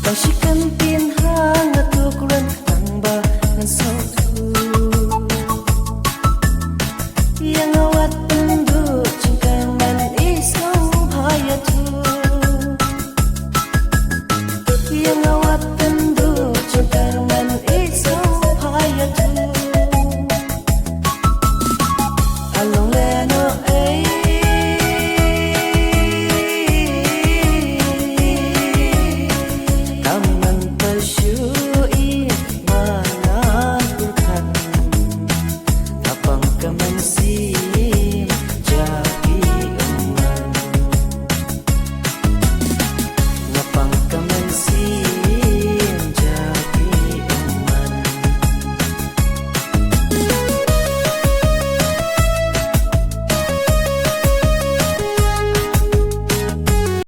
Pasikan tin hang na tukuran ang ba ng sautu yang awat pendu cingkang man isong hayatu yang awat pendu cingkang man isong hayatu along leno see